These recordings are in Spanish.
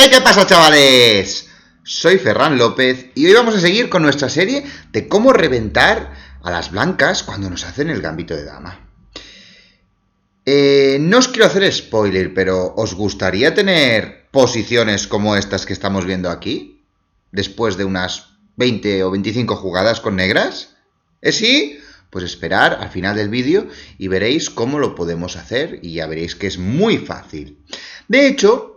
¿Qué pasa, chavales? Soy Ferran López y hoy vamos a seguir con nuestra serie de cómo reventar a las blancas cuando nos hacen el gambito de dama. No os quiero hacer spoiler, pero ¿os gustaría tener posiciones como estas que estamos viendo aquí? Después de unas 20 o 25 jugadas con negras. ¿Sí? Pues esperar al final del vídeo y veréis cómo lo podemos hacer y ya veréis que es muy fácil. De hecho,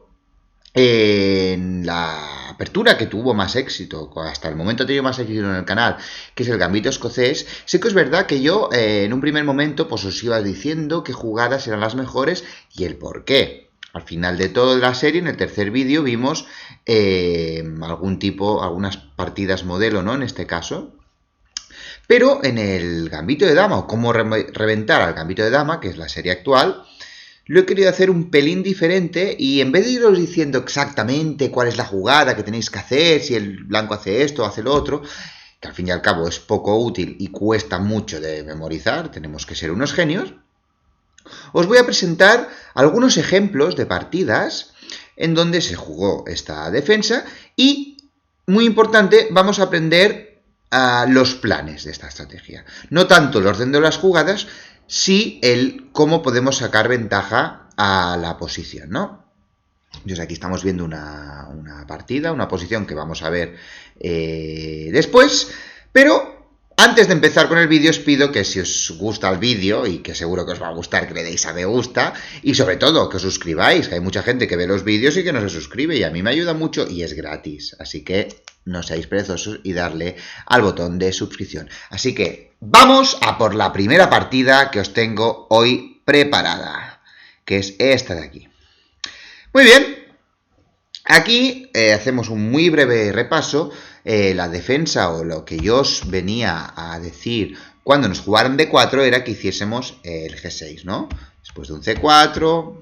en la apertura que tuvo más éxito, hasta el momento ha tenido más éxito en el canal, que es el gambito escocés, sí que es verdad que yo en un primer momento pues os iba diciendo qué jugadas eran las mejores y el por qué. Al final de toda la serie, en el tercer vídeo, vimos algunas partidas modelo, ¿no? En este caso. Pero en el gambito de dama, o cómo reventar al gambito de dama, que es la serie actual, lo he querido hacer un pelín diferente y en vez de iros diciendo exactamente cuál es la jugada que tenéis que hacer, si el blanco hace esto o hace lo otro, que al fin y al cabo es poco útil y cuesta mucho de memorizar, tenemos que ser unos genios, os voy a presentar algunos ejemplos de partidas en donde se jugó esta defensa y, muy importante, vamos a aprender los planes de esta estrategia. No tanto el orden de las jugadas, sí el cómo podemos sacar ventaja a la posición, ¿no? Entonces aquí estamos viendo una partida, una posición que vamos a ver después, pero antes de empezar con el vídeo os pido que si os gusta el vídeo, y que seguro que os va a gustar, que le deis a me gusta, y sobre todo que os suscribáis, que hay mucha gente que ve los vídeos y que no se suscribe, y a mí me ayuda mucho y es gratis, así que no seáis perezosos y darle al botón de suscripción. Así que vamos a por la primera partida que os tengo hoy preparada, que es esta de aquí. Muy bien, aquí hacemos un muy breve repaso. La defensa, o lo que yo os venía a decir cuando nos jugaron D4, era que hiciésemos el G6, ¿no? Después de un C4,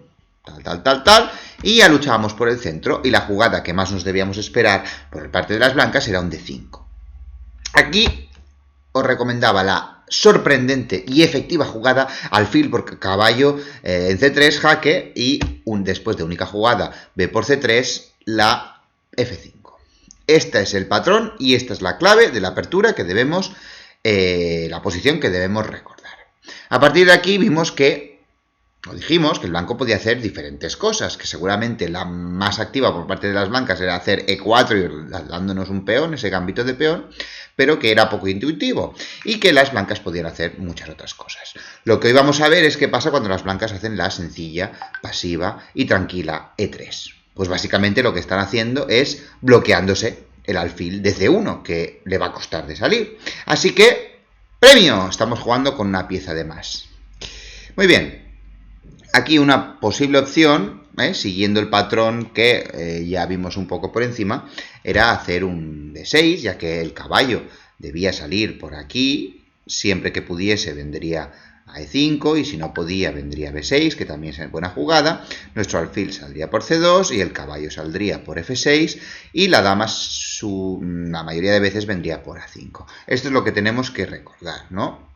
tal, y ya luchábamos por el centro, y la jugada que más nos debíamos esperar por parte de las blancas era un D5. Aquí os recomendaba la sorprendente y efectiva jugada alfil por caballo en C3, jaque, y después de única jugada B por C3, la F5. Este es el patrón y esta es la clave de la apertura que debemos, la posición que debemos recordar. A partir de aquí dijimos que el blanco podía hacer diferentes cosas, que seguramente la más activa por parte de las blancas era hacer E4 y dándonos un peón, ese gambito de peón, pero que era poco intuitivo y que las blancas podían hacer muchas otras cosas. Lo que hoy vamos a ver es qué pasa cuando las blancas hacen la sencilla, pasiva y tranquila E3. Pues básicamente lo que están haciendo es bloqueándose el alfil de C1, que le va a costar de salir. Así que, ¡premio! Estamos jugando con una pieza de más. Muy bien. Aquí una posible opción, siguiendo el patrón que ya vimos un poco por encima, era hacer un D6, ya que el caballo debía salir por aquí. Siempre que pudiese vendría a E5, y si no podía vendría a B6, que también es buena jugada. Nuestro alfil saldría por C2 y el caballo saldría por F6 y la dama la mayoría de veces vendría por A5. Esto es lo que tenemos que recordar, ¿no?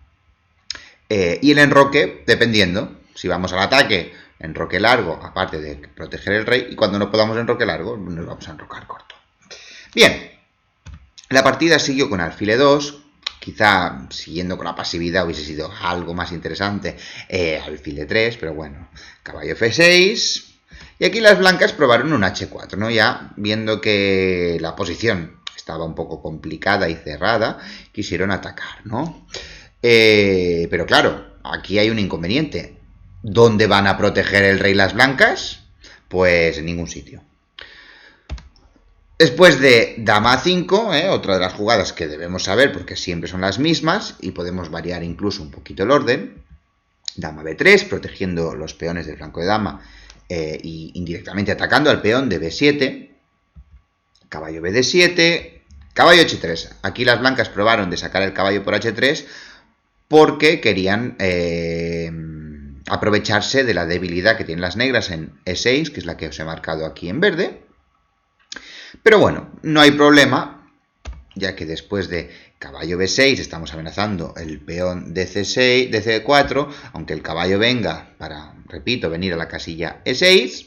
Y el enroque, dependiendo, si vamos al ataque, enroque largo, aparte de proteger el rey, y cuando no podamos enroque largo, nos vamos a enrocar corto. Bien, la partida siguió con alfil E2. Quizá, siguiendo con la pasividad, hubiese sido algo más interesante alfil E3, pero bueno, caballo F6. Y aquí las blancas probaron un H4, ¿no? Ya viendo que la posición estaba un poco complicada y cerrada, quisieron atacar, ¿no? Pero claro, aquí hay un inconveniente. ¿Dónde van a proteger el rey las blancas? Pues en ningún sitio. Después de dama A5, otra de las jugadas que debemos saber porque siempre son las mismas y podemos variar incluso un poquito el orden. Dama B3, protegiendo los peones del flanco de dama y indirectamente atacando al peón de B7. Caballo BD7, caballo H3. Aquí las blancas probaron de sacar el caballo por H3 porque querían aprovecharse de la debilidad que tienen las negras en E6, que es la que os he marcado aquí en verde. Pero bueno, no hay problema, ya que después de caballo B6 estamos amenazando el peón de C6, de C4, aunque el caballo venga para, repito, venir a la casilla E6.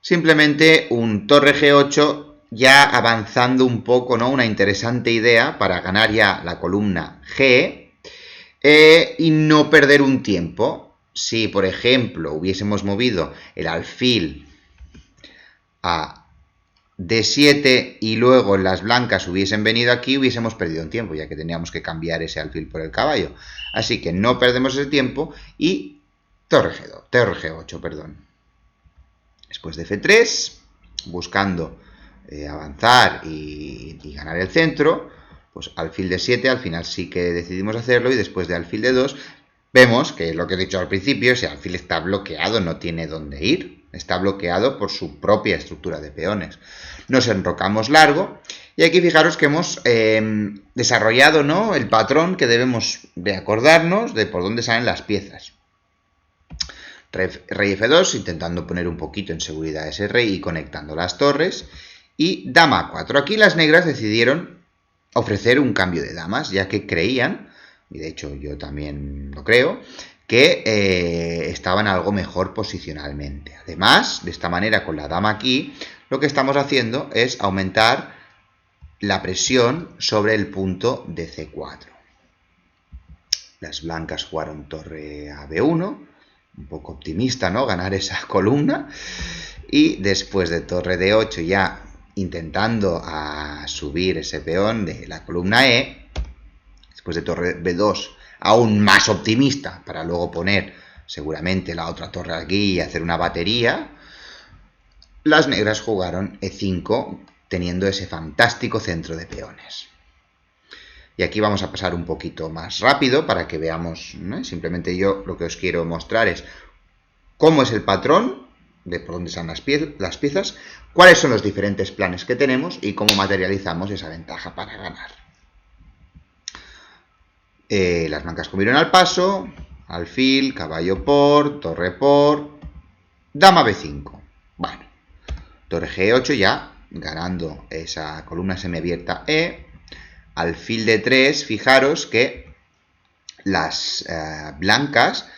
simplemente un torre G8 ya avanzando un poco, ¿no? Una interesante idea para ganar ya la columna G y no perder un tiempo. Si, por ejemplo, hubiésemos movido el alfil a D7 y luego las blancas hubiesen venido aquí, hubiésemos perdido un tiempo, ya que teníamos que cambiar ese alfil por el caballo. Así que no perdemos ese tiempo y torre G8, perdón. Después de F3, buscando avanzar y ganar el centro, pues alfil de 7, al final sí que decidimos hacerlo, y después de alfil de 2, vemos que es lo que he dicho al principio, ese alfil está bloqueado, no tiene dónde ir, está bloqueado por su propia estructura de peones. Nos enrocamos largo, y aquí fijaros que hemos desarrollado, ¿no?, el patrón que debemos de acordarnos de por dónde salen las piezas. Rey F2, intentando poner un poquito en seguridad ese rey y conectando las torres. Y dama A4. Aquí las negras decidieron ofrecer un cambio de damas, ya que creían, y de hecho yo también lo creo, que estaban algo mejor posicionalmente. Además, de esta manera, con la dama aquí, lo que estamos haciendo es aumentar la presión sobre el punto de C4. Las blancas jugaron torre a B1, un poco optimista, ¿no?, ganar esa columna, y después de torre D8 ya intentando subir ese peón de la columna E, después de torre B2 aún más optimista para luego poner seguramente la otra torre aquí y hacer una batería, las negras jugaron E5 teniendo ese fantástico centro de peones. Y aquí vamos a pasar un poquito más rápido para que veamos, ¿no? Simplemente yo lo que os quiero mostrar es cómo es el patrón, de por dónde están las piezas, cuáles son los diferentes planes que tenemos y cómo materializamos esa ventaja para ganar. Las blancas comieron al paso, alfil, caballo por, torre por, dama B5. Bueno, torre G8 ya ganando esa columna semiabierta E. Alfil de 3, fijaros que las blancas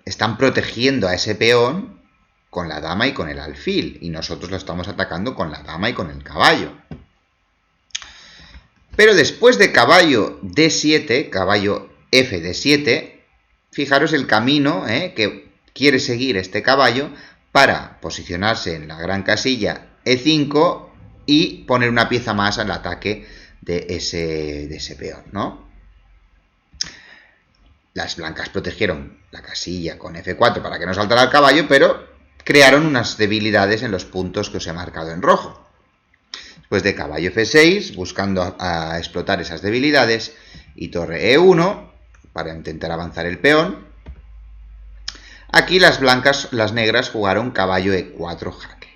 están protegiendo a ese peón con la dama y con el alfil, y nosotros lo estamos atacando con la dama y con el caballo. Pero después de caballo D7, caballo F de 7, fijaros el camino que quiere seguir este caballo para posicionarse en la gran casilla E5 y poner una pieza más al ataque de ese peón, ¿no? Las blancas protegieron la casilla con F4 para que no saltara el caballo, pero crearon unas debilidades en los puntos que os he marcado en rojo. Después de caballo F6, buscando a explotar esas debilidades, y torre E1 para intentar avanzar el peón. Aquí las negras jugaron caballo E4 jaque.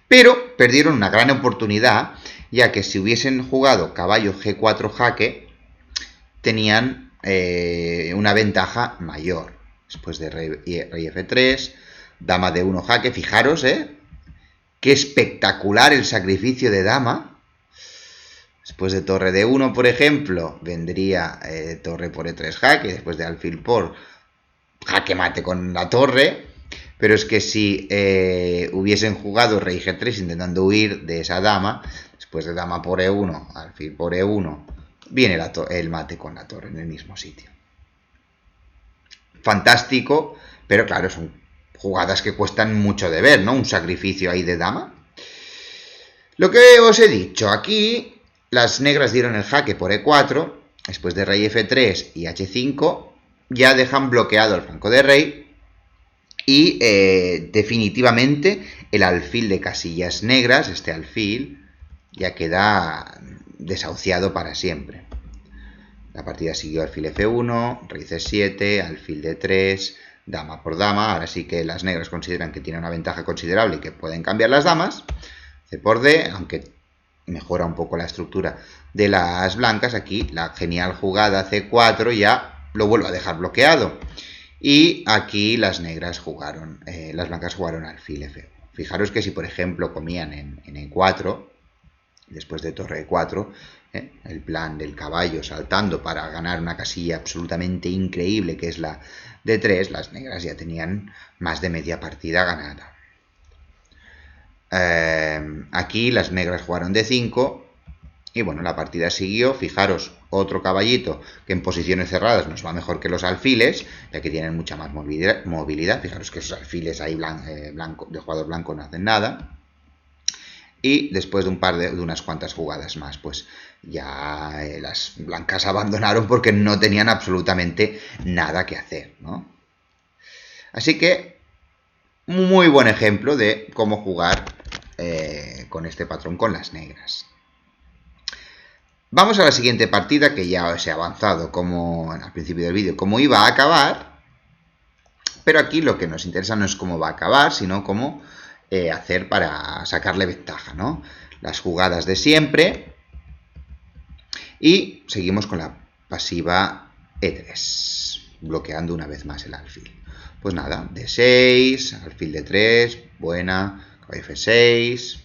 Pero perdieron una gran oportunidad, ya que si hubiesen jugado caballo G4 jaque, tenían una ventaja mayor. Después de rey F3, dama D1 jaque, fijaros, qué espectacular el sacrificio de dama. Después de torre D1, por ejemplo, vendría torre por E3 jaque, después de alfil por jaque mate con la torre. Pero es que si hubiesen jugado rey G3 intentando huir de esa dama, después de dama por E1, alfil por E1, viene el mate con la torre en el mismo sitio. Fantástico, pero claro, son jugadas que cuestan mucho de ver, ¿no? Un sacrificio ahí de dama. Lo que os he dicho, aquí las negras dieron el jaque por E4, después de rey F3 y H5, ya dejan bloqueado el flanco de rey, y definitivamente el alfil de casillas negras, este alfil, ya queda desahuciado para siempre. La partida siguió alfil F1, rey C7, alfil D3, dama por dama. Ahora sí que las negras consideran que tienen una ventaja considerable y que pueden cambiar las damas. C por D, aunque mejora un poco la estructura de las blancas. Aquí la genial jugada C4 ya lo vuelve a dejar bloqueado. Y aquí las negras jugaron, las blancas jugaron alfil F1. Fijaros que si por ejemplo comían en E4, después de torre E4, el plan del caballo saltando para ganar una casilla absolutamente increíble que es la D3, las negras ya tenían más de media partida ganada. Aquí las negras jugaron D5 y bueno, la partida siguió. Fijaros, otro caballito que en posiciones cerradas nos va mejor que los alfiles, ya que tienen mucha más movilidad. Fijaros que esos alfiles ahí de jugador blanco no hacen nada. Y después de unas cuantas jugadas más, pues ya las blancas abandonaron porque no tenían absolutamente nada que hacer, ¿no? Así que, muy buen ejemplo de cómo jugar con este patrón con las negras. Vamos a la siguiente partida, que ya os he avanzado como al principio del vídeo, cómo iba a acabar. Pero aquí lo que nos interesa no es cómo va a acabar, sino cómo hacer para sacarle ventaja, ¿no? Las jugadas de siempre. Y seguimos con la pasiva E3, bloqueando una vez más el alfil. Pues nada, D6, alfil D3, buena, caballo F6.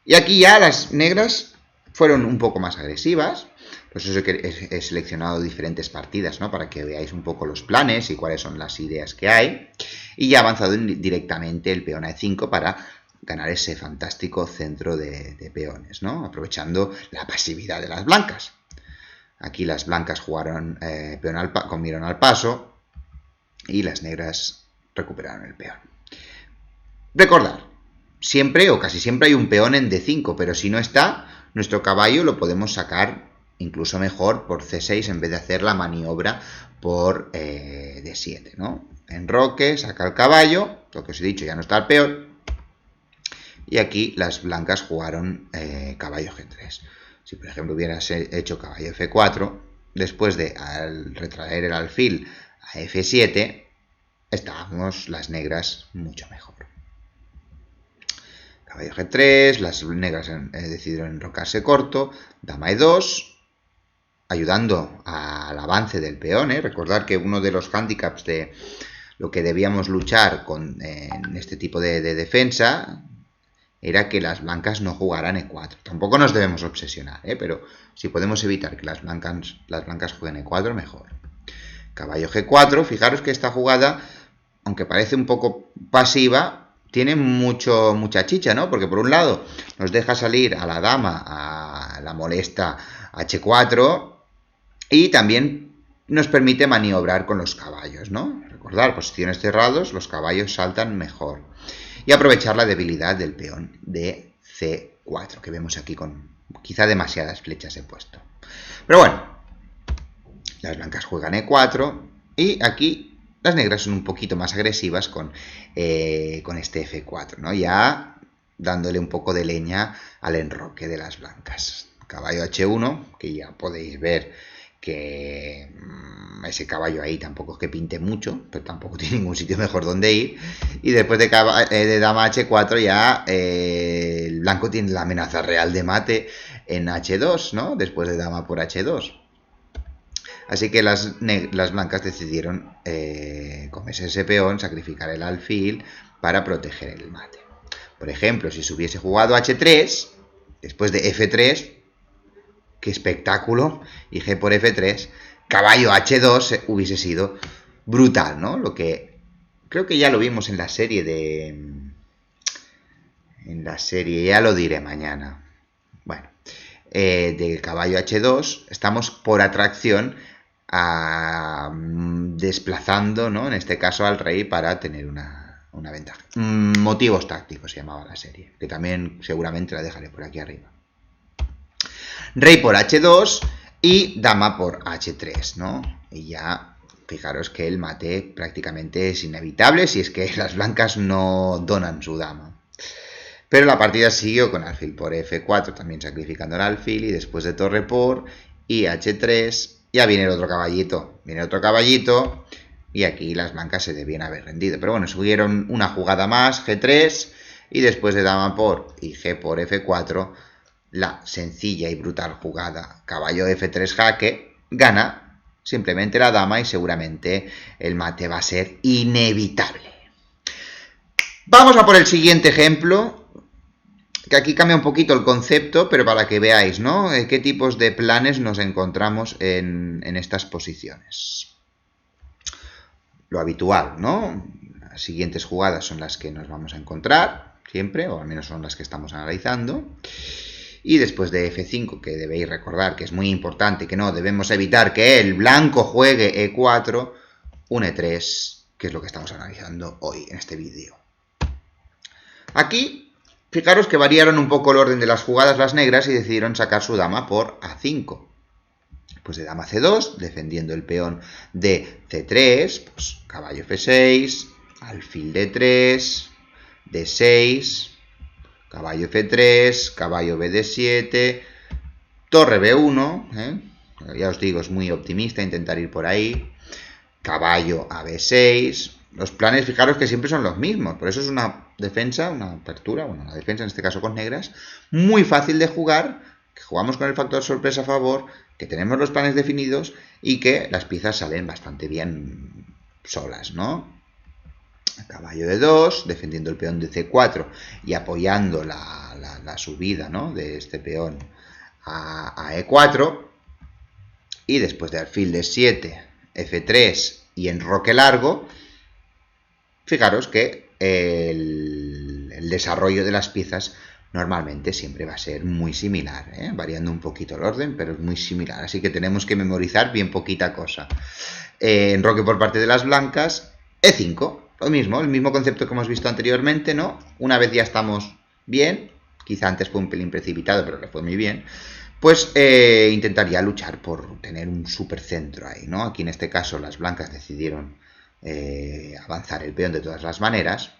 Y aquí ya las negras fueron un poco más agresivas. Pues eso que he seleccionado diferentes partidas, ¿no? Para que veáis un poco los planes y cuáles son las ideas que hay. Y ya ha avanzado directamente el peón a E5 para ganar ese fantástico centro de peones, ¿no? Aprovechando la pasividad de las blancas. Aquí las blancas jugaron comieron al paso y las negras recuperaron el peón. Recordad, siempre o casi siempre hay un peón en D5, pero si no está, nuestro caballo lo podemos sacar incluso mejor por C6 en vez de hacer la maniobra por D7, ¿no? Enroque, saca el caballo, lo que os he dicho, ya no está el peón. Y aquí las blancas jugaron caballo G3. Si por ejemplo hubieras hecho caballo F4, después de al retraer el alfil a F7, estábamos las negras mucho mejor. Caballo G3, las negras decidieron enrocarse corto, dama E2, ayudando al avance del peón. Recordad que uno de los hándicaps de lo que debíamos luchar en este tipo de defensa era que las blancas no jugaran E4. Tampoco nos debemos obsesionar, pero si podemos evitar que las blancas jueguen E4, mejor. Caballo G4, fijaros que esta jugada, aunque parece un poco pasiva, tiene mucha chicha, ¿no? Porque por un lado nos deja salir a la dama a la molesta H4 y también nos permite maniobrar con los caballos, ¿no? Recordar, posiciones cerradas, los caballos saltan mejor. Y aprovechar la debilidad del peón de C4, que vemos aquí con quizá demasiadas flechas he puesto. Pero bueno, las blancas juegan E4 y aquí las negras son un poquito más agresivas con este F4, ¿no? Ya dándole un poco de leña al enroque de las blancas. Caballo H1, que ya podéis ver que ese caballo ahí tampoco es que pinte mucho, pero tampoco tiene ningún sitio mejor donde ir. Y después de dama H4 ya el blanco tiene la amenaza real de mate en H2, ¿no? Después de dama por H2. Así que las blancas decidieron comerse ese peón, sacrificar el alfil para proteger el mate. Por ejemplo, si se hubiese jugado H3, después de F3, ¡qué espectáculo! Y G por F3, caballo H2 hubiese sido brutal, ¿no? Lo que creo que ya lo vimos en la serie ya lo diré mañana. Bueno, del caballo H2 estamos por atracción desplazando, ¿no? En este caso al rey para tener una ventaja. Motivos tácticos se llamaba la serie, que también seguramente la dejaré por aquí arriba. Rey por H2 y dama por H3, ¿no? Y ya fijaros que el mate prácticamente es inevitable si es que las blancas no donan su dama. Pero la partida siguió con alfil por F4, también sacrificando el alfil, y después de torre por y H3, ya viene el otro caballito. Viene otro caballito, y aquí las blancas se debían haber rendido. Pero bueno, subieron una jugada más, G3, y después de dama por y G por F4, la sencilla y brutal jugada caballo F3 jaque gana simplemente la dama y seguramente el mate va a ser inevitable. Vamos a por el siguiente ejemplo, que aquí cambia un poquito el concepto, pero para que veáis, ¿no? Qué tipos de planes nos encontramos en estas posiciones. Lo habitual, ¿no? Las siguientes jugadas son las que nos vamos a encontrar. siempre, o al menos son las que estamos analizando. Y después de F5, que debéis recordar que es muy importante, que no debemos evitar que el blanco juegue E4, un E3, que es lo que estamos analizando hoy en este vídeo. Aquí, fijaros que variaron un poco el orden de las jugadas las negras y decidieron sacar su dama por A5. Pues de dama C2, defendiendo el peón de C3, pues caballo F6, alfil D3, D6, caballo F3, caballo BD7, torre B1, ya os digo, es muy optimista intentar ir por ahí, caballo a B6, los planes, fijaros que siempre son los mismos, por eso es una defensa, una apertura, bueno, una defensa en este caso con negras, muy fácil de jugar, que jugamos con el factor sorpresa a favor, que tenemos los planes definidos y que las piezas salen bastante bien solas, ¿no? Caballo de 2, defendiendo el peón de C4 y apoyando la subida, ¿no?, de este peón a E4. Y después de alfil de 7, F3 y enroque largo, fijaros que el desarrollo de las piezas normalmente siempre va a ser muy similar, variando un poquito el orden, pero es muy similar. Así que tenemos que memorizar bien poquita cosa. Enroque por parte de las blancas, E5. Lo mismo, el mismo concepto que hemos visto anteriormente, ¿no? Una vez ya estamos bien, quizá antes fue un pelín precipitado, pero le fue muy bien, pues intentaría luchar por tener un supercentro ahí, ¿no? Aquí en este caso las blancas decidieron avanzar el peón de todas las maneras.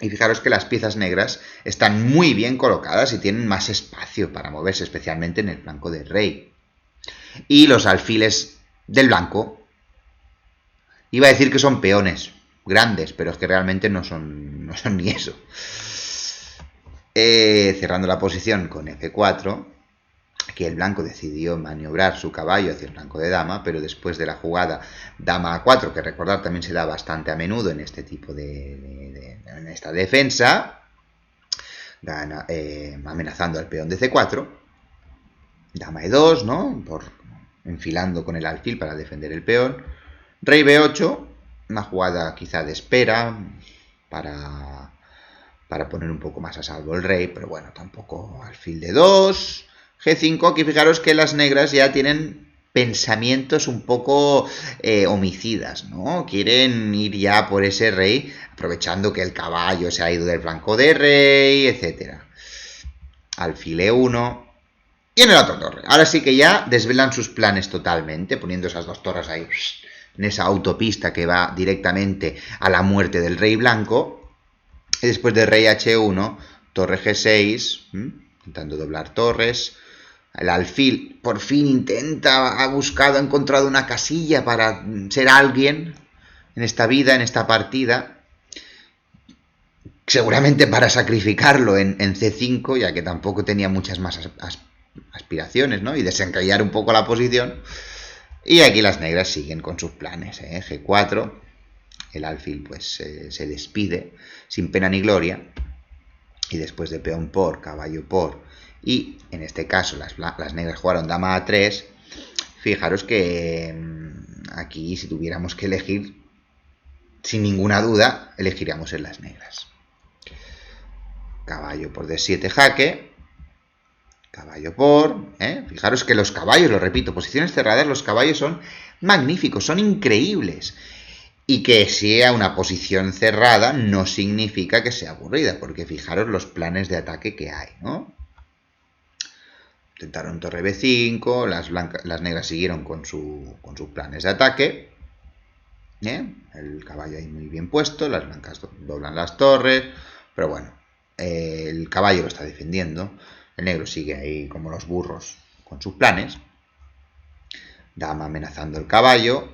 Y fijaros que las piezas negras están muy bien colocadas y tienen más espacio para moverse, especialmente en el flanco del rey. Y los alfiles del blanco, iba a decir que son peones grandes, pero es que realmente no son ni eso. Cerrando la posición con F4, aquí el blanco decidió maniobrar su caballo hacia el flanco de dama, pero después de la jugada dama A4, que recordar también se da bastante a menudo en este tipo en esta defensa, amenazando al peón de C4, dama E2, ¿no?, enfilando con el alfil para defender el peón, rey B8, una jugada quizá de espera para poner un poco más a salvo el rey, pero bueno, tampoco alfil de 2, G5, aquí fijaros que las negras ya tienen pensamientos un poco homicidas, ¿no? Quieren ir ya por ese rey, aprovechando que el caballo se ha ido del flanco de rey, etc. Alfil E1, y en el otro torre. Ahora sí que ya desvelan sus planes totalmente, poniendo esas dos torres ahí en esa autopista que va directamente a la muerte del rey blanco. Y después de rey H1, torre G6, intentando doblar torres. El alfil por fin ha encontrado una casilla para ser alguien en esta vida, en esta partida. Seguramente para sacrificarlo en C5, ya que tampoco tenía muchas más aspiraciones, ¿no? Y desencallar un poco la posición. Y aquí las negras siguen con sus planes, G4, el alfil pues se despide sin pena ni gloria, y después de peón por, caballo por, y en este caso las negras jugaron dama A3, fijaros que aquí si tuviéramos que elegir, sin ninguna duda, elegiríamos en las negras. Caballo por D7 jaque, caballo por, fijaros que los caballos, lo repito, posiciones cerradas, los caballos son magníficos, son increíbles. Y que sea una posición cerrada no significa que sea aburrida, porque fijaros los planes de ataque que hay, ¿no? Intentaron torre B5, las negras siguieron con sus planes de ataque. El caballo ahí muy bien puesto, las blancas doblan las torres, pero bueno, el caballo lo está defendiendo. El negro sigue ahí como los burros con sus planes. Dama amenazando el caballo,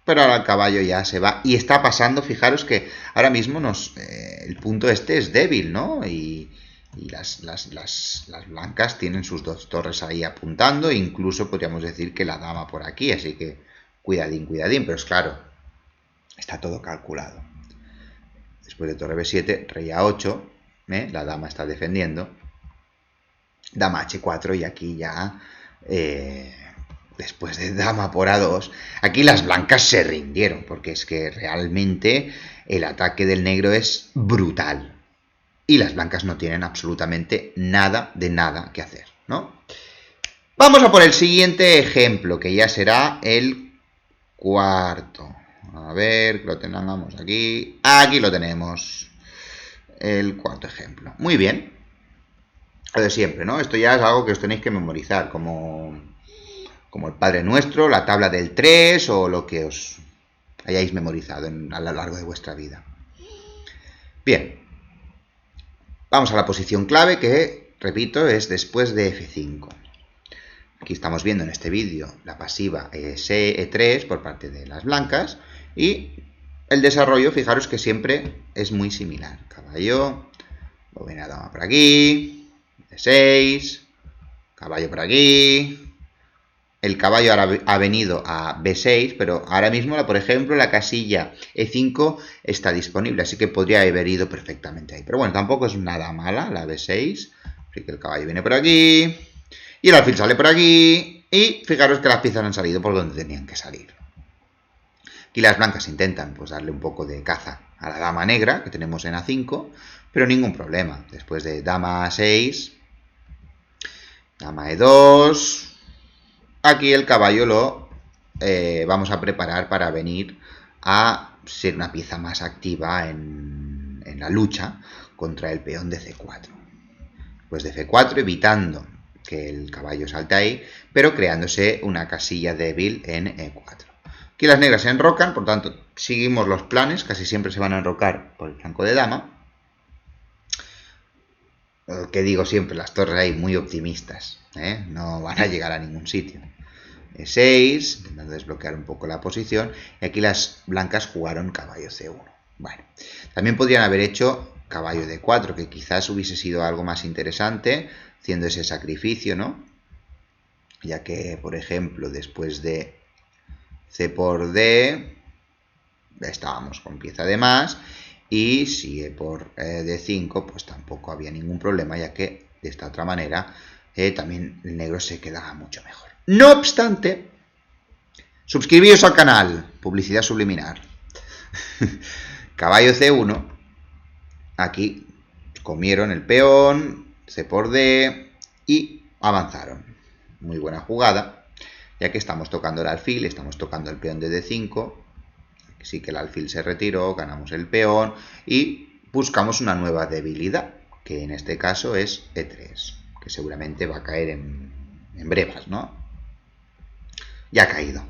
pero ahora el caballo ya se va y está pasando. Fijaros que ahora mismo el punto este es débil, ¿no? Y las blancas tienen sus dos torres ahí apuntando, incluso podríamos decir que la dama por aquí, así que cuidadín, pero es claro, está todo calculado. Después de torre B7, rey A8, la dama está defendiendo, dama H4 y aquí ya, después de dama por A2, aquí las blancas se rindieron, porque es que realmente el ataque del negro es brutal. y las blancas no tienen absolutamente nada de nada que hacer, ¿no? Vamos a por el siguiente ejemplo, que ya será el cuarto. A ver, lo tengamos aquí. Aquí lo tenemos. El cuarto ejemplo. Muy bien. Lo de siempre, ¿no? Esto ya es algo que os tenéis que memorizar, como el Padre Nuestro, la tabla del 3 o lo que os hayáis memorizado a lo largo de vuestra vida. Bien. Vamos a la posición clave que, repito, es después de F5. Aquí estamos viendo en este vídeo la pasiva E3 por parte de las blancas y el desarrollo, fijaros que siempre es muy similar. Caballo, viene la dama por aquí, E6, caballo por aquí. El caballo ahora ha venido a B6, pero ahora mismo, por ejemplo, la casilla E5 está disponible, así que podría haber ido perfectamente ahí. Pero bueno, tampoco es nada mala la B6, así que el caballo viene por aquí y el alfil sale por aquí y fijaros que las piezas han salido por donde tenían que salir. Aquí las blancas intentan pues darle un poco de caza a la dama negra que tenemos en A5, pero ningún problema. Después de dama A6, dama E2... Aquí el caballo lo vamos a preparar para venir a ser una pieza más activa en la lucha contra el peón de C4. Pues de F4 evitando que el caballo salte ahí, pero creándose una casilla débil en E4. Aquí las negras se enrocan, por tanto seguimos los planes, casi siempre se van a enrocar por el flanco de dama. Que digo siempre, las torres ahí muy optimistas, no van a llegar a ningún sitio. E6, intentando desbloquear un poco la posición, y aquí las blancas jugaron caballo C1. Bueno, también podrían haber hecho caballo D4, que quizás hubiese sido algo más interesante, haciendo ese sacrificio, ¿no? Ya que, por ejemplo, después de C por D, estábamos con pieza de más, y si E por D5, pues tampoco había ningún problema, ya que de esta otra manera también el negro se quedaba mucho mejor. No obstante, suscribíos al canal, publicidad subliminal. Caballo C1, aquí comieron el peón, C por D y avanzaron. Muy buena jugada, ya que estamos tocando el alfil, estamos tocando el peón de D5, sí que el alfil se retiró, ganamos el peón y buscamos una nueva debilidad, que en este caso es E3, que seguramente va a caer en brevas, ¿no? Ya ha caído.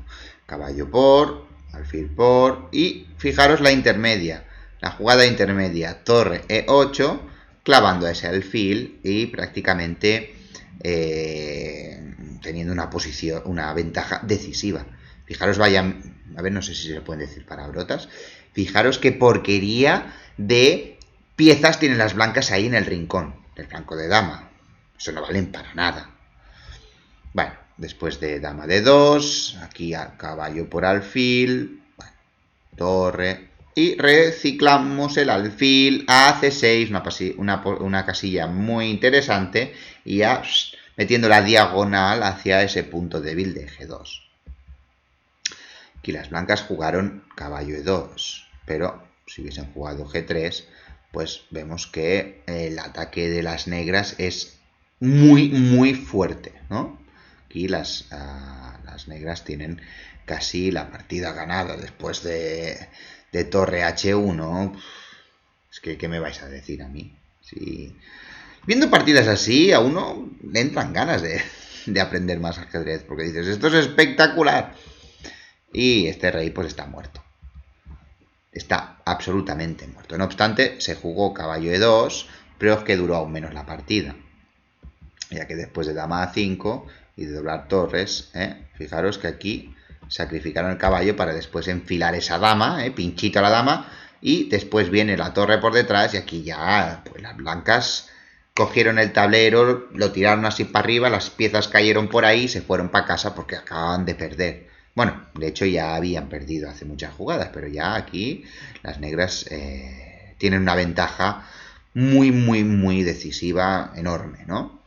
Caballo por, alfil por y fijaros la intermedia, la jugada intermedia, torre E8, clavando a ese alfil y prácticamente teniendo una posición, una ventaja decisiva. Fijaros, vaya, a ver, no sé si se pueden decir palabrotas. Fijaros qué porquería de piezas tienen las blancas ahí en el rincón del flanco de dama. Eso no valen para nada. Bueno, después de dama de 2, aquí al caballo por alfil, bueno, torre, y reciclamos el alfil a C6, una casilla muy interesante, y ya metiendo la diagonal hacia ese punto débil de G2. Aquí las blancas jugaron caballo E2, pero si hubiesen jugado G3, pues vemos que el ataque de las negras es muy, muy fuerte, ¿no? Aquí las negras tienen casi la partida ganada después de torre H1. Es que, ¿qué me vais a decir a mí? Si, viendo partidas así, a uno le entran ganas de aprender más ajedrez, porque dices, esto es espectacular. Y este rey pues está muerto. Está absolutamente muerto. No obstante, se jugó caballo E2, pero es que duró aún menos la partida. Ya que después de dama A5 y de doblar torres, fijaros que aquí sacrificaron el caballo para después enfilar esa dama, pinchito a la dama, y después viene la torre por detrás y aquí ya pues las blancas cogieron el tablero, lo tiraron así para arriba, las piezas cayeron por ahí y se fueron para casa porque acababan de perder. Bueno, de hecho ya habían perdido hace muchas jugadas, pero ya aquí las negras tienen una ventaja muy, muy, muy decisiva, enorme, ¿no?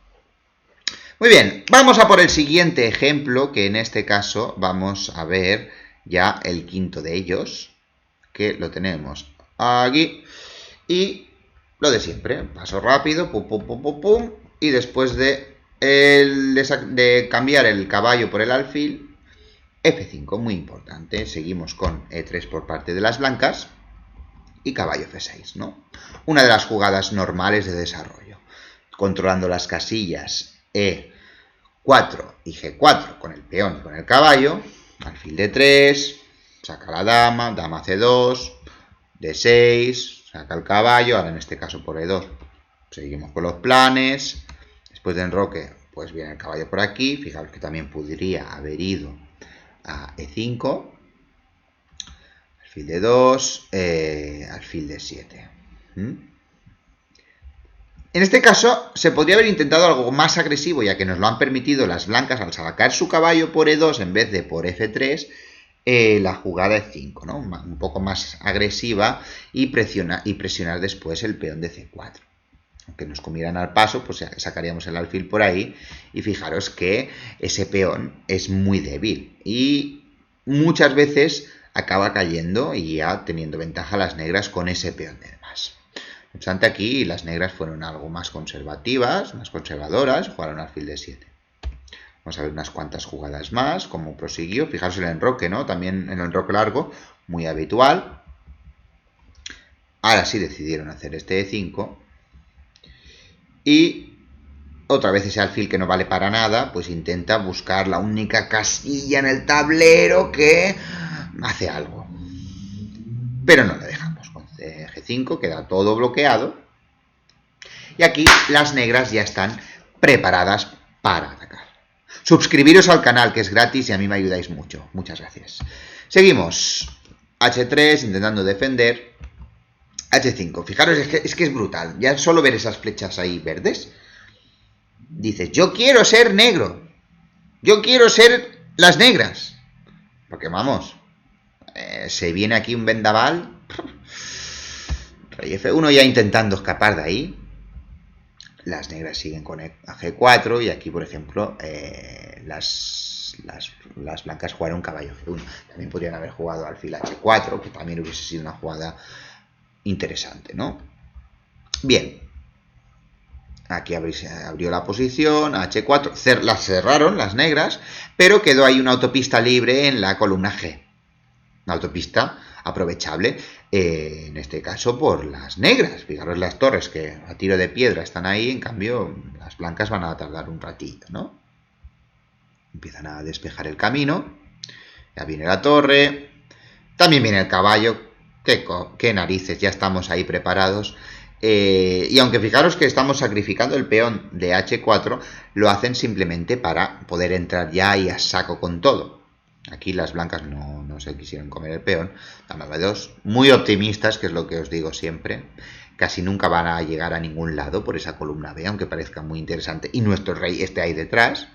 Muy bien, vamos a por el siguiente ejemplo, que en este caso vamos a ver ya el quinto de ellos, que lo tenemos aquí. Y Lo de siempre, paso rápido, pum, pum, pum, pum, pum, y después de cambiar el caballo por el alfil, F5, muy importante, seguimos con E3 por parte de las blancas, y caballo F6, ¿no? Una de las jugadas normales de desarrollo, controlando las casillas E4 y G4 con el peón y con el caballo, alfil D3, saca la dama, dama C2, D6, saca el caballo, ahora en este caso por E2 seguimos con los planes, después de enroque pues viene el caballo por aquí, fijaos que también podría haber ido a E5, alfil D2, alfil D7. En este caso se podría haber intentado algo más agresivo, ya que nos lo han permitido las blancas al sacar su caballo por E2 en vez de por F3, la jugada E5, ¿no? Un poco más agresiva y presionar después el peón de C4. Aunque nos comieran al paso, pues sacaríamos el alfil por ahí y fijaros que ese peón es muy débil y muchas veces acaba cayendo y ya teniendo ventaja las negras con ese peón de más. No obstante, aquí las negras fueron algo más conservativas, más conservadoras, jugaron alfil de 7. Vamos a ver unas cuantas jugadas más, cómo prosiguió. Fijaros el enroque, ¿no? También en el enroque largo, muy habitual. Ahora sí decidieron hacer este E5. Y otra vez ese alfil que no vale para nada, pues intenta buscar la única casilla en el tablero que hace algo. Pero no le dejamos. Con G5 queda todo bloqueado. Y aquí las negras ya están preparadas para atacar. Suscribiros al canal, que es gratis y a mí me ayudáis mucho. Muchas gracias. Seguimos. H3, intentando defender. H5. Fijaros, es que es brutal. Ya solo ver esas flechas ahí verdes. Dices, yo quiero ser negro. Yo quiero ser las negras. Porque vamos, se viene aquí un vendaval. Rey F1 ya intentando escapar de ahí. Las negras siguen con G4 y aquí, por ejemplo, las blancas jugaron caballo G1. También podrían haber jugado alfil H4, que también hubiese sido una jugada interesante, ¿no? Bien. Aquí abrió la posición, H4, las cerraron las negras, pero quedó ahí una autopista libre en la columna G. Una autopista aprovechable, en este caso por las negras. Fijaros las torres que a tiro de piedra están ahí, en cambio las blancas van a tardar un ratito, ¿no? Empiezan a despejar el camino, ya viene la torre, también viene el caballo, qué narices, ya estamos ahí preparados. Y aunque fijaros que estamos sacrificando el peón de H4, lo hacen simplemente para poder entrar ya y a saco con todo. Aquí las blancas no se quisieron comer el peón. Dama B2, muy optimistas, que es lo que os digo siempre. Casi nunca van a llegar a ningún lado por esa columna B, aunque parezca muy interesante. Y nuestro rey esté ahí detrás.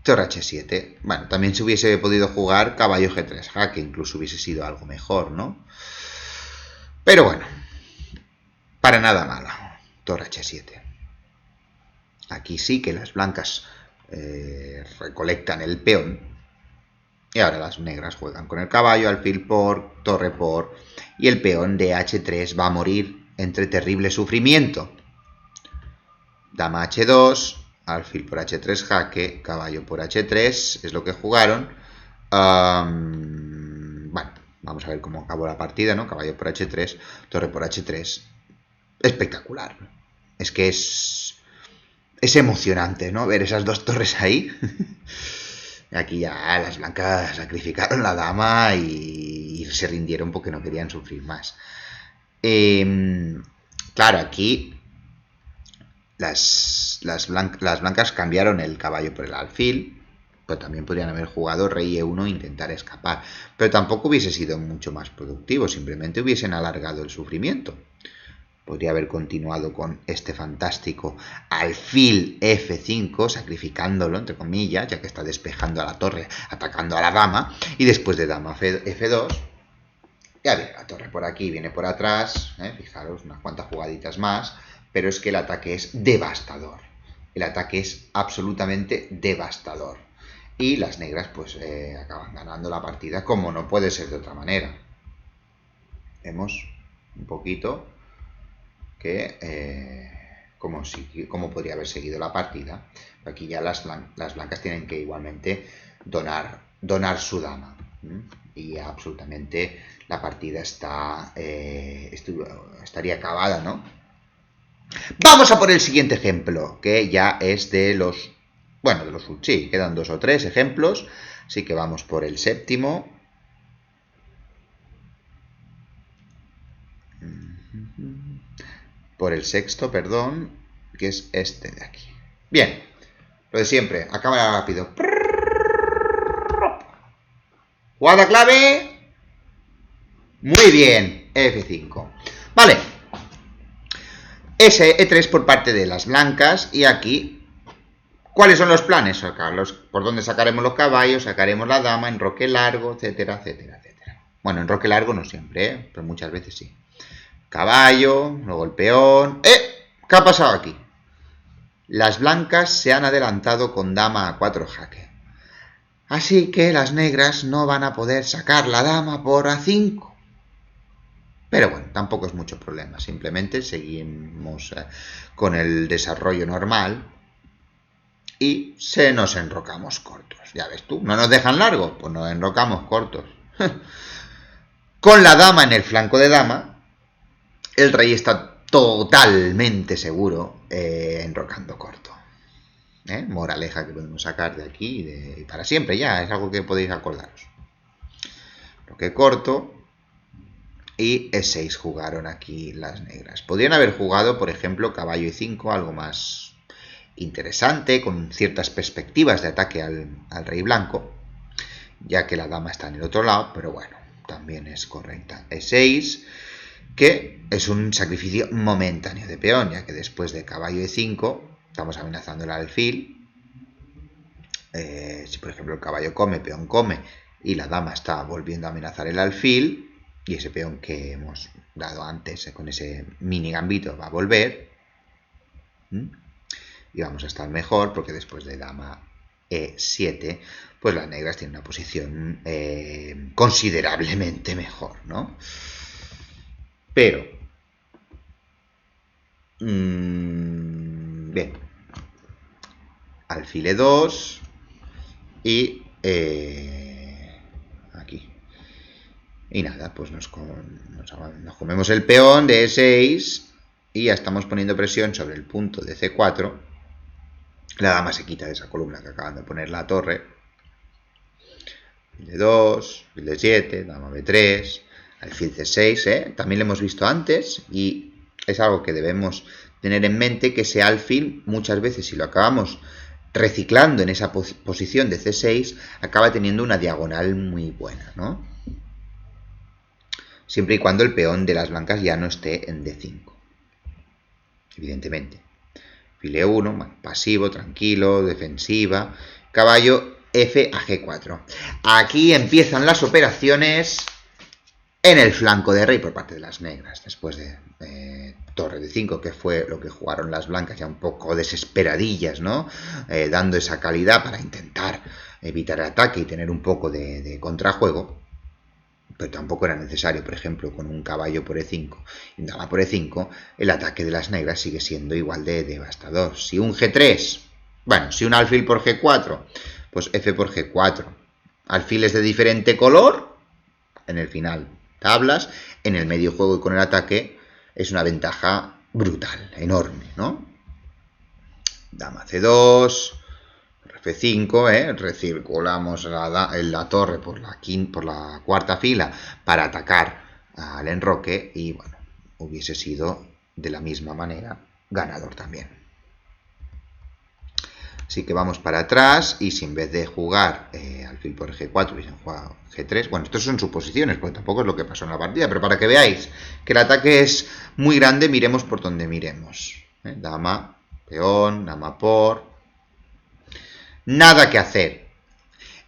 Torre H7. Bueno, también se hubiese podido jugar caballo G3, jaque, incluso hubiese sido algo mejor, ¿no? Pero bueno, para nada malo. Torre H7. Aquí sí que las blancas recolectan el peón. Y ahora las negras juegan con el caballo, alfil por, torre por. Y el peón de H3 va a morir entre terrible sufrimiento. Dama H2, alfil por H3 jaque, caballo por H3, es lo que jugaron. Bueno, vamos a ver cómo acabó la partida, ¿no? Caballo por H3, torre por H3. Espectacular. Es que es emocionante, ¿no? Ver esas dos torres ahí. Aquí ya las blancas sacrificaron la dama y se rindieron porque no querían sufrir más. Claro, aquí las blancas cambiaron el caballo por el alfil, pero también podrían haber jugado rey E1 e intentar escapar. Pero tampoco hubiese sido mucho más productivo, simplemente hubiesen alargado el sufrimiento. Podría haber continuado con este fantástico alfil F5, sacrificándolo, entre comillas, ya que está despejando a la torre, atacando a la dama, y después de dama F2, ya viene la torre por aquí, viene por atrás, fijaros, unas cuantas jugaditas más, pero es que el ataque es devastador. El ataque es absolutamente devastador. Y las negras pues acaban ganando la partida, como no puede ser de otra manera. Vemos un poquito que como podría haber seguido la partida. Aquí ya las blancas tienen que igualmente donar su dama. Y absolutamente la partida estaría acabada, ¿no? Vamos a por el siguiente ejemplo, que ya es de los... Bueno, sí, quedan 2 o 3 ejemplos, así que vamos por el séptimo. Por el sexto, perdón, que es este de aquí. Bien, lo de siempre, acaba rápido. Jugada clave. Muy bien, F5. Vale. Ese E3 por parte de las blancas y aquí, ¿cuáles son los planes? ¿Por dónde sacaremos los caballos? Sacaremos la dama, enroque largo, etcétera, etcétera, etcétera. Bueno, enroque largo no siempre, pero muchas veces sí. Caballo, luego el peón. ¿Qué ha pasado aquí? Las blancas se han adelantado con dama a 4 jaque. Así que las negras no van a poder sacar la dama por A5. Pero bueno, tampoco es mucho problema. Simplemente seguimos con el desarrollo normal y se nos enrocamos cortos. Ya ves tú, ¿no nos dejan largo? Pues nos enrocamos cortos. Con la dama en el flanco de dama, el rey está totalmente seguro enrocando corto. Moraleja que podemos sacar de aquí y para siempre ya, es algo que podéis acordaros. Enroque corto y E6 jugaron aquí las negras. Podrían haber jugado, por ejemplo, caballo E5, algo más interesante, con ciertas perspectivas de ataque al rey blanco, ya que la dama está en el otro lado, pero bueno, también es correcta. E6, que es un sacrificio momentáneo de peón, ya que después de caballo E5 estamos amenazando el alfil. Si por ejemplo el caballo come, peón come, y la dama está volviendo a amenazar el alfil, y ese peón que hemos dado antes con ese mini gambito va a volver. Y vamos a estar mejor porque después de dama E7, pues las negras tienen una posición considerablemente mejor, ¿no? Pero, bien, alfil E2 y aquí. Y nada, pues nos comemos el peón de E6 y ya estamos poniendo presión sobre el punto de C4. La dama se quita de esa columna que acaban de poner la torre. Alfil D2, alfil D7, dama B3, alfil C6, también lo hemos visto antes y es algo que debemos tener en mente, que ese alfil muchas veces, si lo acabamos reciclando en esa posición de C6, acaba teniendo una diagonal muy buena, ¿no? Siempre y cuando el peón de las blancas ya no esté en D5, evidentemente. Alfil E1, pasivo, tranquilo, defensiva. Caballo F a G4. Aquí empiezan las operaciones en el flanco de rey por parte de las negras. Después de torre de 5, que fue lo que jugaron las blancas, ya un poco desesperadillas, ¿no? Dando esa calidad para intentar evitar el ataque y tener un poco de contrajuego. Pero tampoco era necesario, por ejemplo, con un caballo por E5 y una dama por E5, el ataque de las negras sigue siendo igual de devastador. Si un G3, bueno, si un alfil por G4, pues F por G4. Alfiles de diferente color, en el final tablas, en el medio juego y con el ataque es una ventaja brutal, enorme, ¿no? Dama C2... F5, recirculamos la torre por la cuarta fila para atacar al enroque y bueno, hubiese sido de la misma manera ganador también. Así que vamos para atrás y si en vez de jugar alfil por G4 hubiesen jugado G3, bueno, estas son suposiciones porque tampoco es lo que pasó en la partida, pero para que veáis que el ataque es muy grande, miremos por donde miremos. Dama, peón, dama por... Nada que hacer.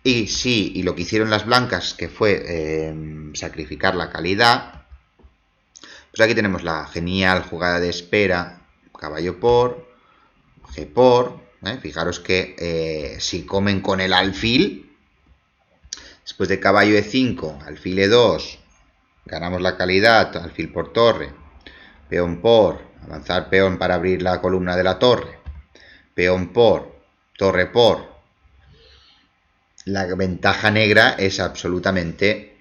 Y lo que hicieron las blancas, que fue sacrificar la calidad, pues aquí tenemos la genial jugada de espera, caballo por, G por, fijaros que si comen con el alfil, después de caballo E5, alfil E2, ganamos la calidad, alfil por torre, peón por, avanzar peón para abrir la columna de la torre, peón por, torre por. La ventaja negra es absolutamente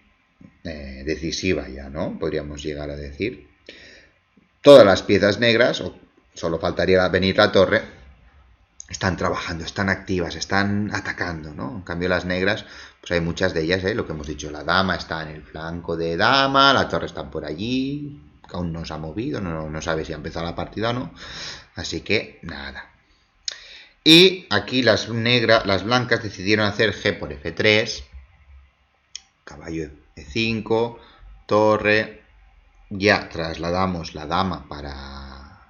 decisiva ya, ¿no? Podríamos llegar a decir. Todas las piezas negras, o solo faltaría venir la torre, están trabajando, están activas, están atacando, ¿no? En cambio las negras, pues hay muchas de ellas, lo que hemos dicho, la dama está en el flanco de dama, la torre está por allí, aún no se ha movido, no sabe si ha empezado la partida o no, así que nada. Y aquí las blancas decidieron hacer G por F3, caballo E5, torre, ya trasladamos la dama para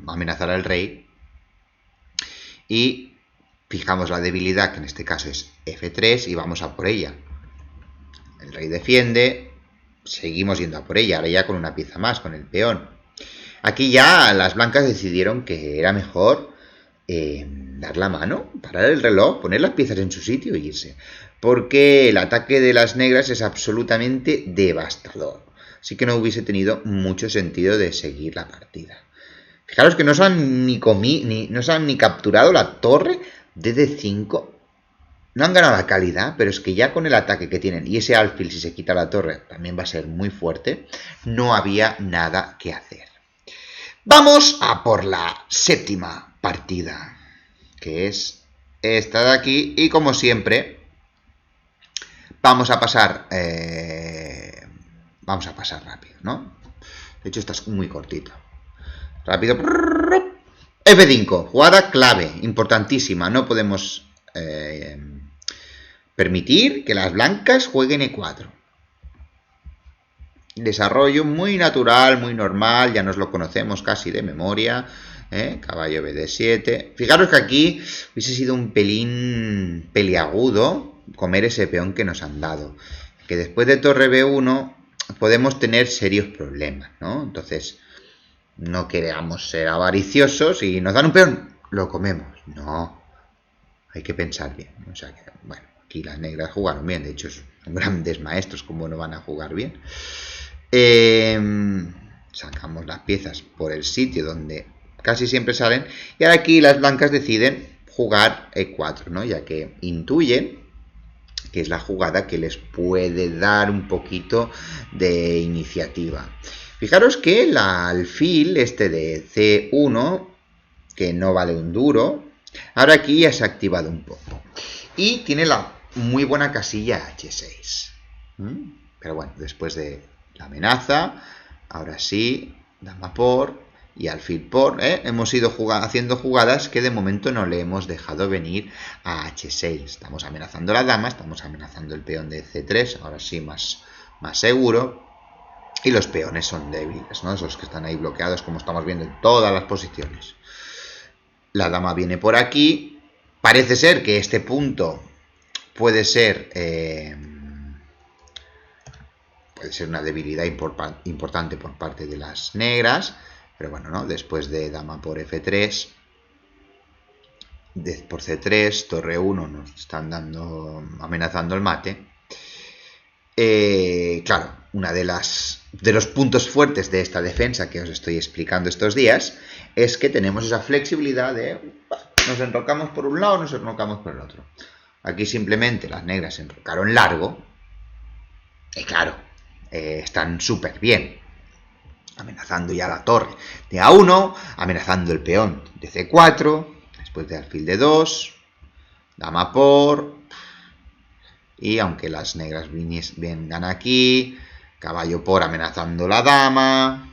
amenazar al rey, y fijamos la debilidad, que en este caso es F3, y vamos a por ella. El rey defiende, seguimos yendo a por ella, ahora ya con una pieza más, con el peón. Aquí ya las blancas decidieron que era mejor dar la mano, parar el reloj, poner las piezas en su sitio e irse. Porque el ataque de las negras es absolutamente devastador. Así que no hubiese tenido mucho sentido de seguir la partida. Fijaros que no se han ni capturado la torre de D5. No han ganado la calidad, pero es que ya con el ataque que tienen, y ese alfil, si se quita la torre, también va a ser muy fuerte, no había nada que hacer. Vamos a por la séptima partida, que es esta de aquí, y como siempre, vamos a pasar rápido, ¿no? De hecho, esta es muy cortita. Rápido. F5, jugada clave, importantísima. No podemos permitir que las blancas jueguen E4. Desarrollo muy natural, muy normal, ya nos lo conocemos casi de memoria. Caballo BD7. Fijaros que aquí hubiese sido un pelín peliagudo comer ese peón que nos han dado. Que después de torre B1 podemos tener serios problemas, ¿no? Entonces, no queramos ser avariciosos y nos dan un peón, lo comemos. No, hay que pensar bien. O sea que, bueno, aquí las negras jugaron bien, de hecho son grandes maestros, como no van a jugar bien. Sacamos las piezas por el sitio donde casi siempre salen, y ahora aquí las blancas deciden jugar E4, ¿no? Ya que intuyen que es la jugada que les puede dar un poquito de iniciativa. Fijaros que el alfil este de C1, que no vale un duro, ahora aquí ya se ha activado un poco. Y tiene la muy buena casilla H6. Pero bueno, después de la amenaza, ahora sí, dama por y alfil por. Hemos ido haciendo jugadas que de momento no le hemos dejado venir a H6. Estamos amenazando la dama, estamos amenazando el peón de C3, ahora sí más seguro. Y los peones son débiles, ¿no? Esos que están ahí bloqueados, como estamos viendo en todas las posiciones. La dama viene por aquí. Parece ser que este punto puede ser una debilidad importante por parte de las negras. Pero bueno, ¿no? Después de dama por F3, por C3, torre 1 nos están amenazando el mate. Claro, una de los puntos fuertes de esta defensa que os estoy explicando estos días es que tenemos esa flexibilidad de nos enrocamos por un lado, nos enrocamos por el otro. Aquí simplemente las negras se enrocaron largo y claro, están súper bien, amenazando ya la torre de A1, amenazando el peón de C4, después de alfil de 2, dama por, y aunque las negras vengan aquí, caballo por amenazando la dama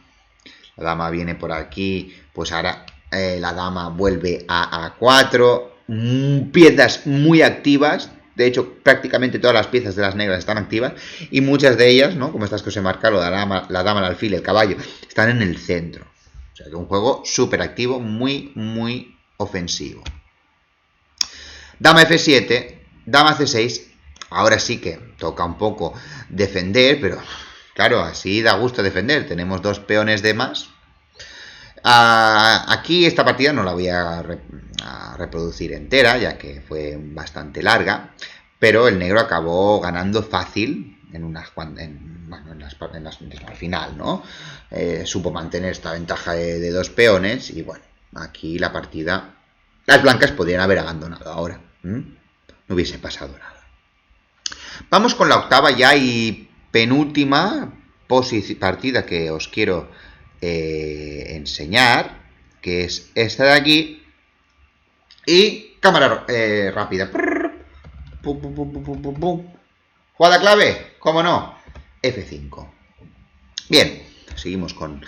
viene por aquí, pues ahora la dama vuelve a A4, piezas muy activas. De hecho, prácticamente todas las piezas de las negras están activas y muchas de ellas, ¿no? Como estas que os he marcado, la dama, el alfil, el caballo, están en el centro. O sea que un juego súper activo, muy, muy ofensivo. Dama F7, dama C6. Ahora sí que toca un poco defender, pero claro, así da gusto defender. Tenemos dos peones de más. Aquí esta partida no la voy a reproducir entera, ya que fue bastante larga, pero el negro acabó ganando fácil al final, ¿no? Supo mantener esta ventaja de 2 peones y bueno, aquí la partida, las blancas podrían haber abandonado ahora, no hubiese pasado nada. Vamos con la octava ya y penúltima partida que os quiero enseñar, que es esta de aquí. Y cámara rápida. Pum, pum, pum, pum, pum, pum. ¿Jugada clave? ¿Cómo no? F5. Bien, seguimos con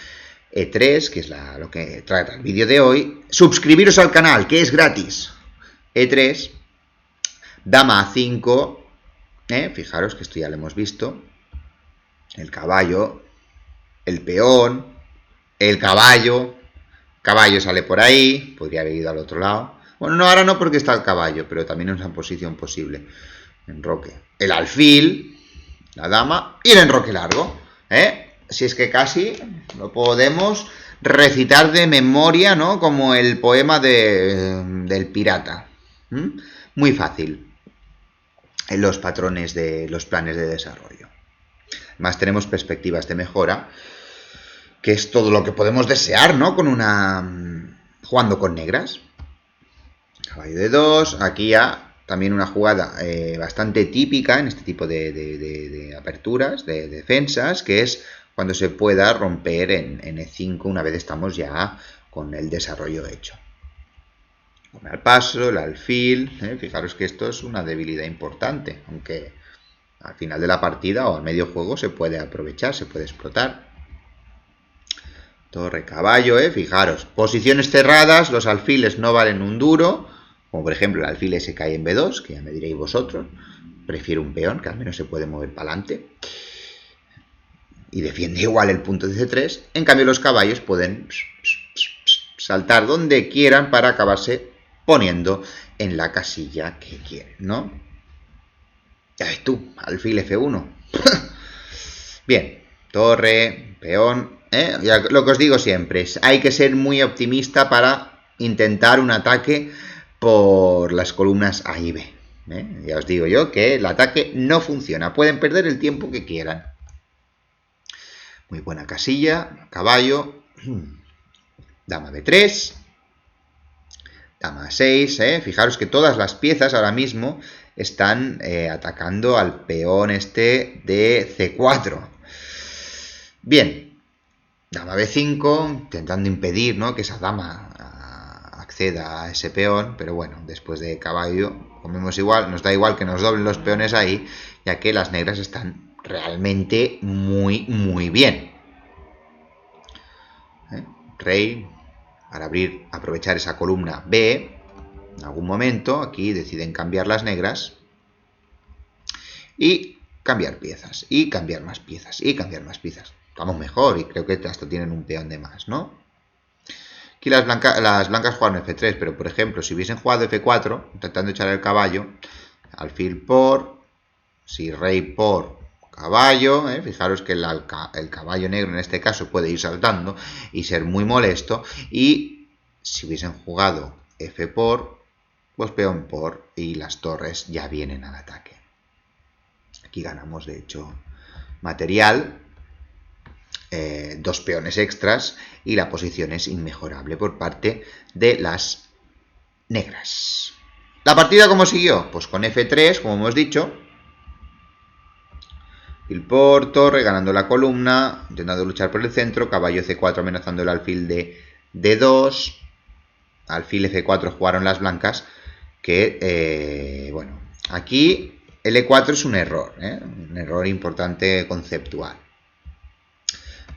E3, que es lo que trata el vídeo de hoy. Suscribiros al canal, que es gratis. E3, dama A5. Fijaros que esto ya lo hemos visto. El caballo, el peón, el caballo. Caballo sale por ahí, podría haber ido al otro lado. Bueno, no, ahora no porque está el caballo, pero también es una posición posible. Enroque. El alfil, la dama y el enroque largo. Si es que casi lo podemos recitar de memoria, ¿no? Como el poema del pirata. Muy fácil. En los patrones de los planes de desarrollo. Además tenemos perspectivas de mejora, que es todo lo que podemos desear, ¿no? Jugando con negras. Caballo de 2, aquí ya también una jugada bastante típica en este tipo de aperturas, de defensas, que es cuando se pueda romper en E5 una vez estamos ya con el desarrollo hecho. Con el paso, el alfil, fijaros que esto es una debilidad importante, aunque al final de la partida o al medio juego se puede aprovechar, se puede explotar. Torre, caballo, fijaros, posiciones cerradas, los alfiles no valen un duro, como por ejemplo el alfil se cae en B2, que ya me diréis vosotros, prefiero un peón, que al menos se puede mover para adelante, y defiende igual el punto de C3, en cambio los caballos pueden saltar donde quieran para acabarse poniendo en la casilla que quieren, ¿no? Ya ves tú, alfil F1. Bien, torre, peón. Ya lo que os digo siempre es, hay que ser muy optimista para intentar un ataque por las columnas A y B. Ya os digo yo que el ataque no funciona. Pueden perder el tiempo que quieran. Muy buena casilla, caballo, dama B3, dama A6. Fijaros que todas las piezas ahora mismo están atacando al peón este de C4. Bien, dama B5, intentando impedir, ¿no?, que esa dama acceda a ese peón, pero bueno, después de caballo, comemos igual, nos da igual que nos doblen los peones ahí, ya que las negras están realmente muy bien. Rey, para aprovechar esa columna B, en algún momento, aquí deciden cambiar las negras, y cambiar piezas, y cambiar más piezas, y cambiar más piezas. Estamos mejor, y creo que hasta tienen un peón de más, ¿no? Aquí las blancas jugaron F3, pero por ejemplo, si hubiesen jugado F4, intentando echar el caballo, alfil por, si rey por caballo, fijaros que el caballo negro en este caso puede ir saltando y ser muy molesto, y si hubiesen jugado F por, pues peón por, y las torres ya vienen al ataque. Aquí ganamos, de hecho, material, 2 peones extras, y la posición es inmejorable por parte de las negras. ¿La partida cómo siguió? Pues con F3, como hemos dicho, alfil por, torre, ganando la columna, intentando luchar por el centro, caballo C4 amenazando el alfil de D2, alfil F4 jugaron las blancas, que, bueno, aquí el E4 es un error importante conceptual.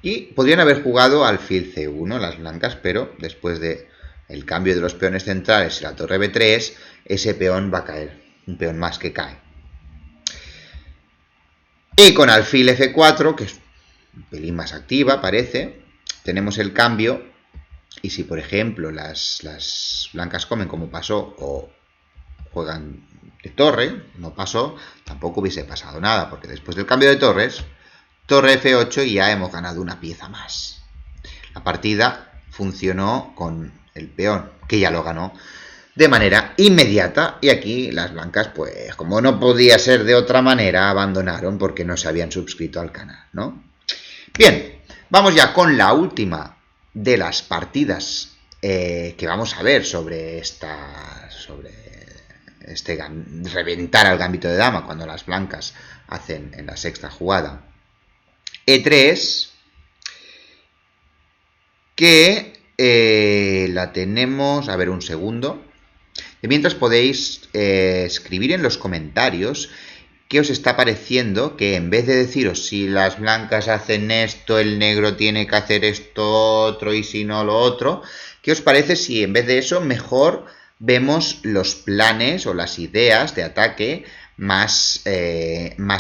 Y podrían haber jugado alfil C1 las blancas, pero después de el cambio de los peones centrales y la torre B3, ese peón va a caer, un peón más que cae. Y con alfil F4, que es un pelín más activa, parece, tenemos el cambio, y si por ejemplo las blancas comen como pasó, o juegan de torre, no pasó, tampoco hubiese pasado nada, porque después del cambio de torres, torre F8 y ya hemos ganado una pieza más. La partida funcionó con el peón, que ya lo ganó de manera inmediata, y aquí las blancas, pues como no podía ser de otra manera, abandonaron porque no se habían suscrito al canal, ¿no? Bien, vamos ya con la última de las partidas que vamos a ver sobre reventar al gambito de dama cuando las blancas hacen en la sexta jugada E3, que la tenemos, a ver un segundo, de mientras podéis escribir en los comentarios qué os está pareciendo, que en vez de deciros si las blancas hacen esto, el negro tiene que hacer esto otro y si no lo otro, qué os parece si en vez de eso mejor vemos los planes o las ideas de ataque más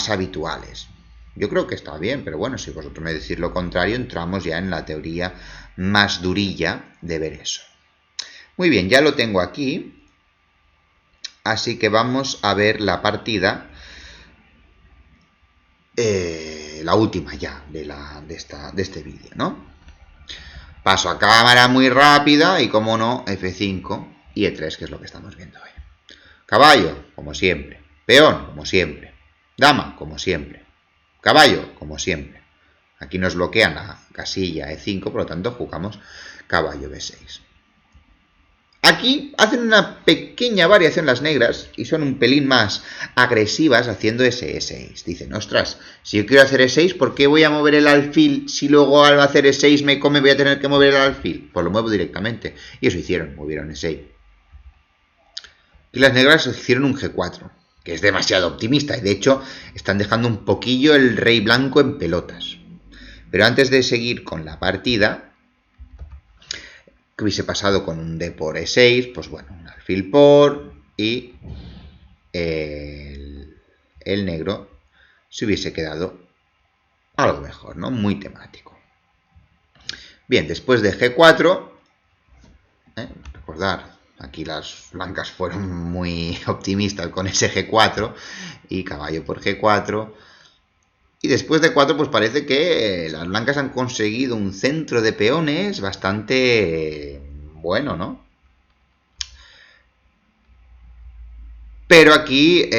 habituales. Yo creo que está bien, pero bueno, si vosotros me decís lo contrario, entramos ya en la teoría más durilla de ver eso. Muy bien, ya lo tengo aquí, así que vamos a ver la partida, la última ya de este vídeo, ¿no? Paso a cámara muy rápida y, como no, F5 y E3, que es lo que estamos viendo hoy. Caballo, como siempre. Peón, como siempre. Dama, como siempre. Caballo, como siempre. Aquí nos bloquean la casilla E5, por lo tanto jugamos caballo B6. Aquí hacen una pequeña variación las negras y son un pelín más agresivas haciendo ese E6. Dicen, ostras, si yo quiero hacer E6, ¿por qué voy a mover el alfil si luego al hacer E6 me come, voy a tener que mover el alfil? Pues lo muevo directamente. Y eso hicieron, movieron E6. Y las negras hicieron un G4, que es demasiado optimista y de hecho están dejando un poquillo el rey blanco en pelotas. Pero antes de seguir con la partida, que hubiese pasado con un D por E6, pues bueno, un alfil por y el negro se hubiese quedado algo mejor, ¿no? Muy temático. Bien, después de G4, recordar, aquí las blancas fueron muy optimistas con ese G4 y caballo por G4. Y después de 4, pues parece que las blancas han conseguido un centro de peones bastante bueno, ¿no? Pero aquí,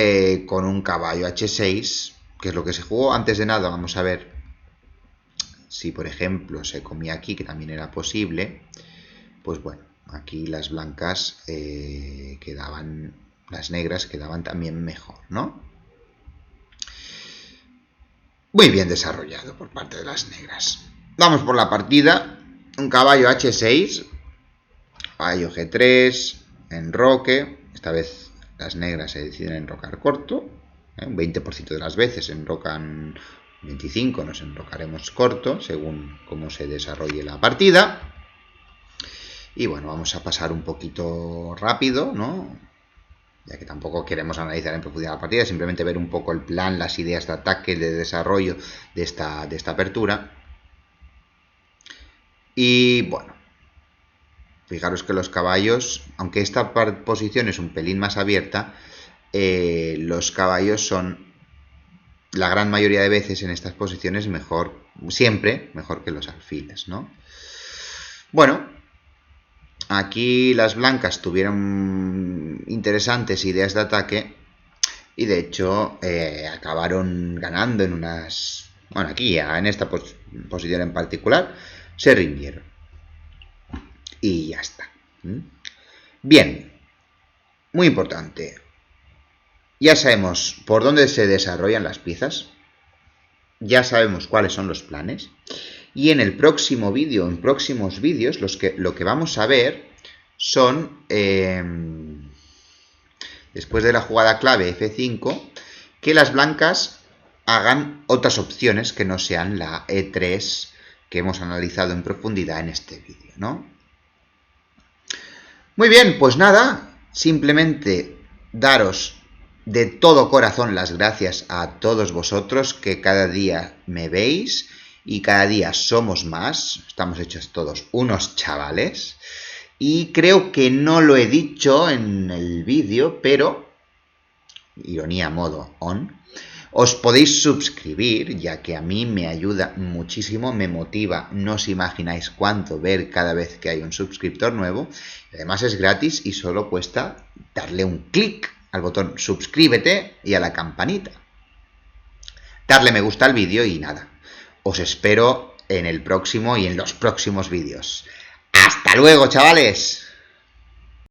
con un caballo H6, que es lo que se jugó, antes de nada, vamos a ver si, por ejemplo, se comía aquí, que también era posible. Pues bueno, aquí las blancas quedaban, las negras quedaban también mejor, ¿no? Muy bien desarrollado por parte de las negras. Vamos por la partida. Un caballo H6. Caballo G3. Enroque. Esta vez las negras se deciden enrocar corto. Un 20% de las veces enrocan 25. Nos enrocaremos corto según cómo se desarrolle la partida. Y bueno, vamos a pasar un poquito rápido, ¿no? Ya que tampoco queremos analizar en profundidad la partida, simplemente ver un poco el plan, las ideas de ataque, de desarrollo de esta apertura. Y bueno, fijaros que los caballos, aunque esta posición es un pelín más abierta, los caballos son, la gran mayoría de veces en estas posiciones, mejor, siempre mejor que los alfiles, ¿no? Bueno, aquí las blancas tuvieron interesantes ideas de ataque y de hecho acabaron ganando en unas... Bueno, aquí en esta posición en particular se rindieron. Y ya está. Bien, muy importante. Ya sabemos por dónde se desarrollan las piezas. Ya sabemos cuáles son los planes. Y en el próximo vídeo, en próximos vídeos, lo que vamos a ver son, después de la jugada clave F5, que las blancas hagan otras opciones que no sean la E3 que hemos analizado en profundidad en este vídeo, ¿no? Muy bien, pues nada, simplemente daros de todo corazón las gracias a todos vosotros que cada día me veis y cada día somos más, estamos hechos todos unos chavales. Y creo que no lo he dicho en el vídeo, pero, ironía modo on, Os podéis suscribir, ya que a mí me ayuda muchísimo, me motiva, no os imagináis cuánto ver cada vez que hay un suscriptor nuevo. Además es gratis y solo cuesta darle un clic al botón suscríbete y a la campanita. Darle me gusta al vídeo y nada. Os espero en el próximo y en los próximos vídeos. ¡Hasta luego, chavales!